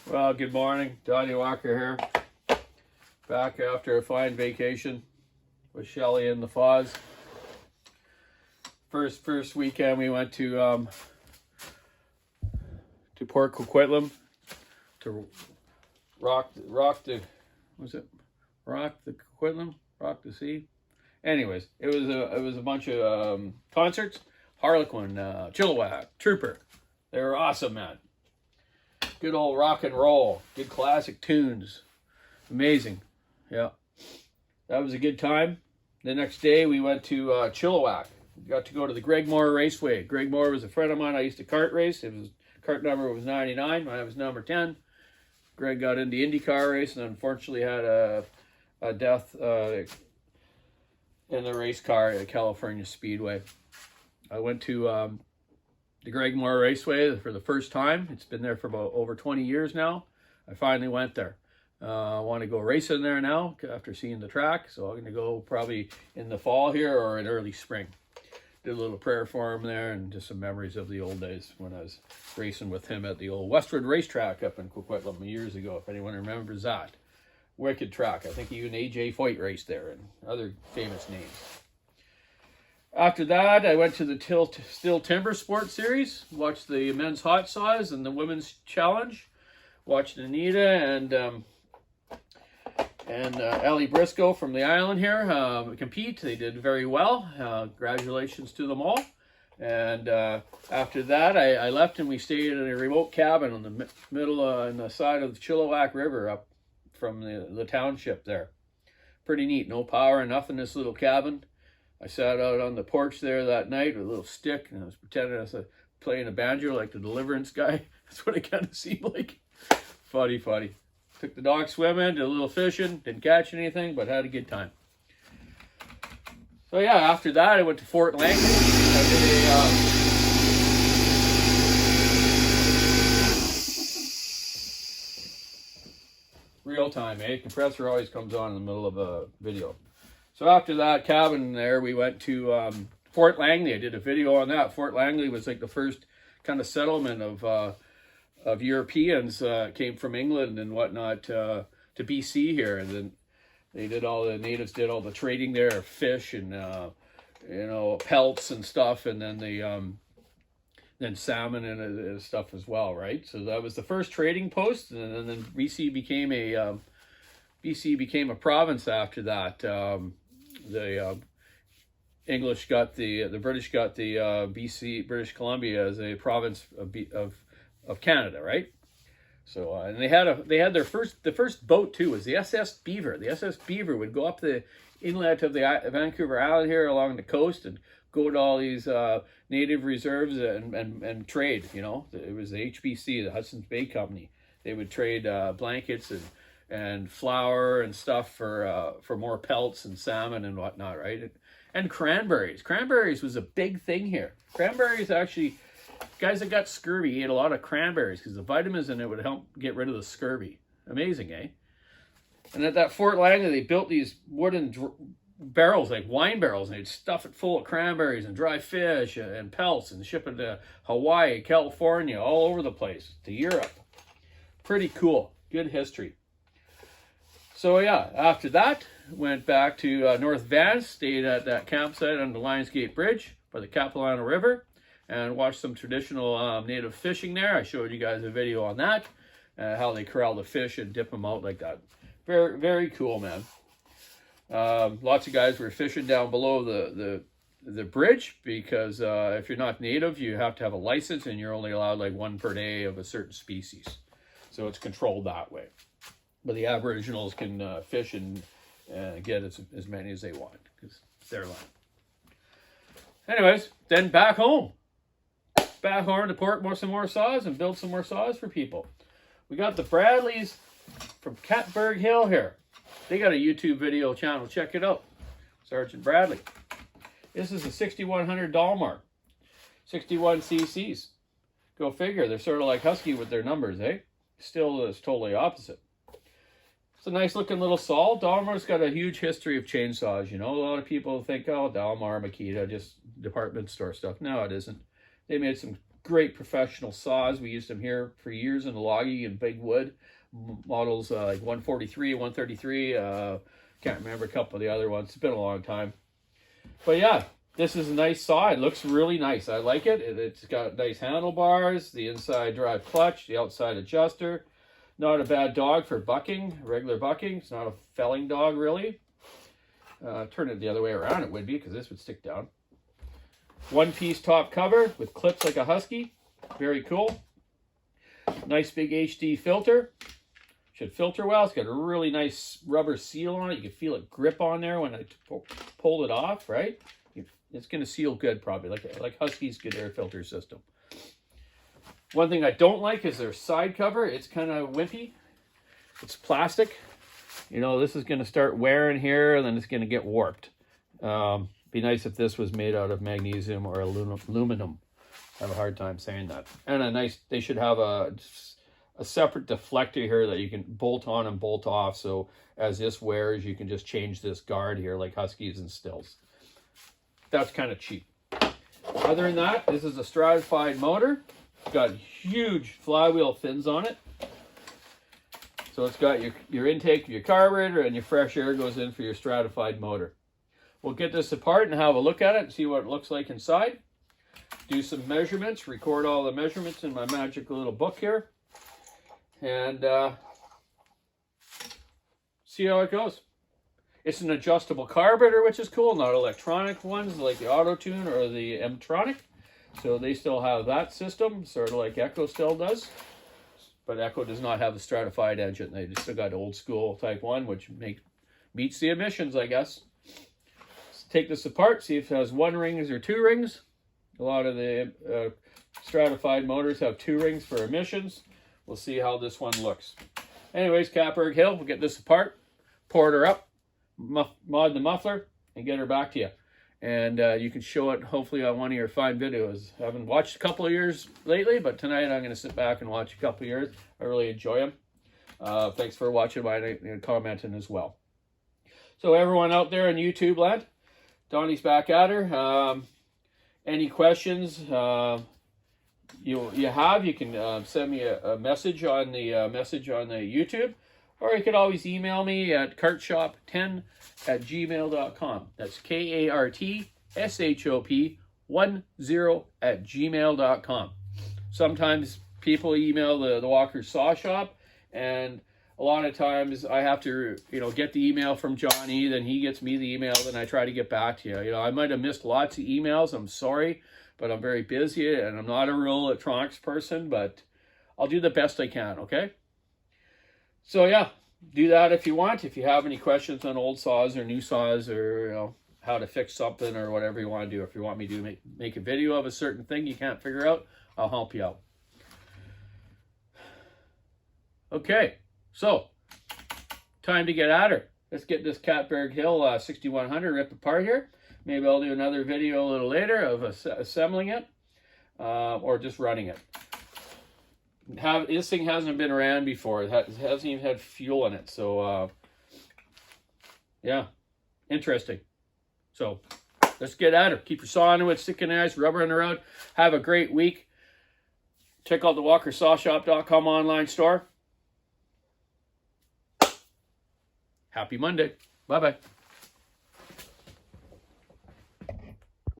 Well, good morning. Donny Walker here. Back after a fine vacation with Shelly and the Foz. First weekend we went to Port Coquitlam to rock the Coquitlam, rock the sea. Anyways, it was a bunch of concerts. Harlequin, Chilliwack, Trooper. They were awesome, man. Good old rock and roll, good classic tunes. Amazing. Yeah. That was a good time. The next day we went to Chilliwack. Got to go to the Greg Moore Raceway. Greg Moore was a friend of mine. I used to kart race. Kart number was 99. I was number 10. Greg got into IndyCar race and unfortunately had a death in the race car at California Speedway. I went to the Greg Moore Raceway for the first time. It's been there for about over 20 years now. I finally went there. I want to go racing there now after seeing the track. So I'm going to go probably in the fall here or in early spring. Did a little prayer for him there and just some memories of the old days when I was racing with him at the old Westwood racetrack up in Coquitlam years ago, if anyone remembers that. Wicked track. I think even AJ Foyt raced there and other famous names. After that, I went to the Still Timber Sports Series, watched the men's hot saws and the women's challenge, watched Anita and Ellie Briscoe from the island here compete. They did very well. Congratulations to them all. And after that, I left and we stayed in a remote cabin on the middle on the side of the Chilliwack River up from the township there. Pretty neat. No power, nothing. This little cabin. I sat out on the porch there that night with a little stick and I was pretending I was playing a banjo like the Deliverance guy. That's what it kind of seemed like. Funny. Took the dog swimming, did a little fishing, didn't catch anything, but had a good time. So yeah, after that I went to Fort Langley. I did real time, eh? Compressor always comes on in the middle of a video. So after that cabin there, we went to Fort Langley. I did a video on that. Fort Langley was like the first kind of settlement of Europeans came from England and whatnot to BC here, and then the natives did all the trading there, fish and pelts and stuff, and then then salmon and stuff as well, right? So that was the first trading post, and then BC became a province after that. The English got the British got the BC, British Columbia, as a province of Canada, right? So and they had the first boat too was the SS Beaver. The SS Beaver would go up the inlet of the Vancouver Island here along the coast and go to all these native reserves and trade. You know, it was the HBC, the Hudson's Bay Company. They would trade blankets and flour and stuff for more pelts and salmon and whatnot, right? And cranberries. Cranberries was a big thing here. Cranberries actually, guys that got scurvy ate a lot of cranberries because the vitamins in it would help get rid of the scurvy. Amazing, eh? And at that Fort Langley, they built these wooden barrels, like wine barrels, and they'd stuff it full of cranberries and dry fish and pelts and ship it to Hawaii, California, all over the place, to Europe. Pretty cool. Good history. So yeah, after that, went back to North Van, stayed at that campsite on the Lionsgate Bridge by the Capilano River, and watched some traditional native fishing there. I showed you guys a video on that, how they corral the fish and dip them out like that. Very, very cool, man. Lots of guys were fishing down below the bridge because if you're not native, you have to have a license and you're only allowed like one per day of a certain species. So it's controlled that way. But the Aboriginals can fish and get as many as they want because it's their land. Anyways, then back home. Back home to port some more saws and build some more saws for people. We got the Bradleys from Catbird Hill here. They got a YouTube video channel. Check it out. Sergeant Bradley. This is a 6100 Dolmar. 61 cc's. Go figure. They're sort of like Husky with their numbers, eh? Still is totally opposite. It's a nice looking little saw. Dolmar's got a huge history of chainsaws, you know. A lot of people think, oh, Dolmar, Makita, just department store stuff. No, it isn't. They made some great professional saws. We used them here for years in the logging and big wood. Models like 143, 133. Can't remember a couple of the other ones. It's been a long time. But yeah, this is a nice saw. It looks really nice. I like it. It's got nice handlebars, the inside drive clutch, the outside adjuster. Not a bad dog for bucking, regular bucking. It's not a felling dog, really. Turn it the other way around, it would be, because this would stick down. One-piece top cover with clips like a Husky. Very cool. Nice big HD filter. Should filter well. It's got a really nice rubber seal on it. You can feel it grip on there when I pulled it off, right? It's going to seal good, probably, like Husky's good air filter system. One thing I don't like is their side cover. It's kind of wimpy. It's plastic. You know, this is going to start wearing here, and then it's going to get warped. Be nice if this was made out of magnesium or aluminum. I have a hard time saying that. And they should have a separate deflector here that you can bolt on and bolt off. So as this wears, you can just change this guard here like Huskies and Stills. That's kind of cheap. Other than that, this is a stratified motor. It's got huge flywheel fins on it. So it's got your intake of your carburetor, and your fresh air goes in for your stratified motor. We'll get this apart and have a look at it and see what it looks like inside. Do some measurements, record all the measurements in my magical little book here. And see how it goes. It's an adjustable carburetor, which is cool, not electronic ones like the Auto-Tune or the M-Tronic. So they still have that system, sort of like Echo still does. But Echo does not have the stratified engine. They just still got old school Type 1, which meets the emissions, I guess. Let's take this apart, see if it has 1 rings or 2 rings. A lot of the stratified motors have 2 rings for emissions. We'll see how this one looks. Anyways, Catbird Hill, we'll get this apart, pour her up, mod the muffler, and get her back to you. And you can show it hopefully on one of your fine videos. I haven't watched a couple of yours lately, but tonight I'm going to sit back and watch a couple of yours. I really enjoy them. Thanks for watching and commenting as well. So everyone out there in YouTube land, Donny's back at her. Any questions you can send me a message on the YouTube. Or you could always email me at kartshop10@gmail.com. That's KARTSHOP10@gmail.com. Sometimes people email the Walker Saw Shop, and a lot of times I have to, get the email from Johnny, then he gets me the email, then I try to get back to you. I might have missed lots of emails. I'm sorry, but I'm very busy, and I'm not a real electronics person, but I'll do the best I can, okay? So yeah, do that if you want. If you have any questions on old saws or new saws, or how to fix something or whatever you want to do. If you want me to make a video of a certain thing you can't figure out, I'll help you out. Okay, so time to get at her. Let's get this Catbird Hill 6100 ripped apart here. Maybe I'll do another video a little later of assembling it or just running it. This thing hasn't been around before. It hasn't even had fuel in it. So, yeah, interesting. So, let's get at her. Keep your saw into it, sticking nice, rubbering around. Have a great week. Check out the WalkerSawShop.com online store. Happy Monday. Bye-bye.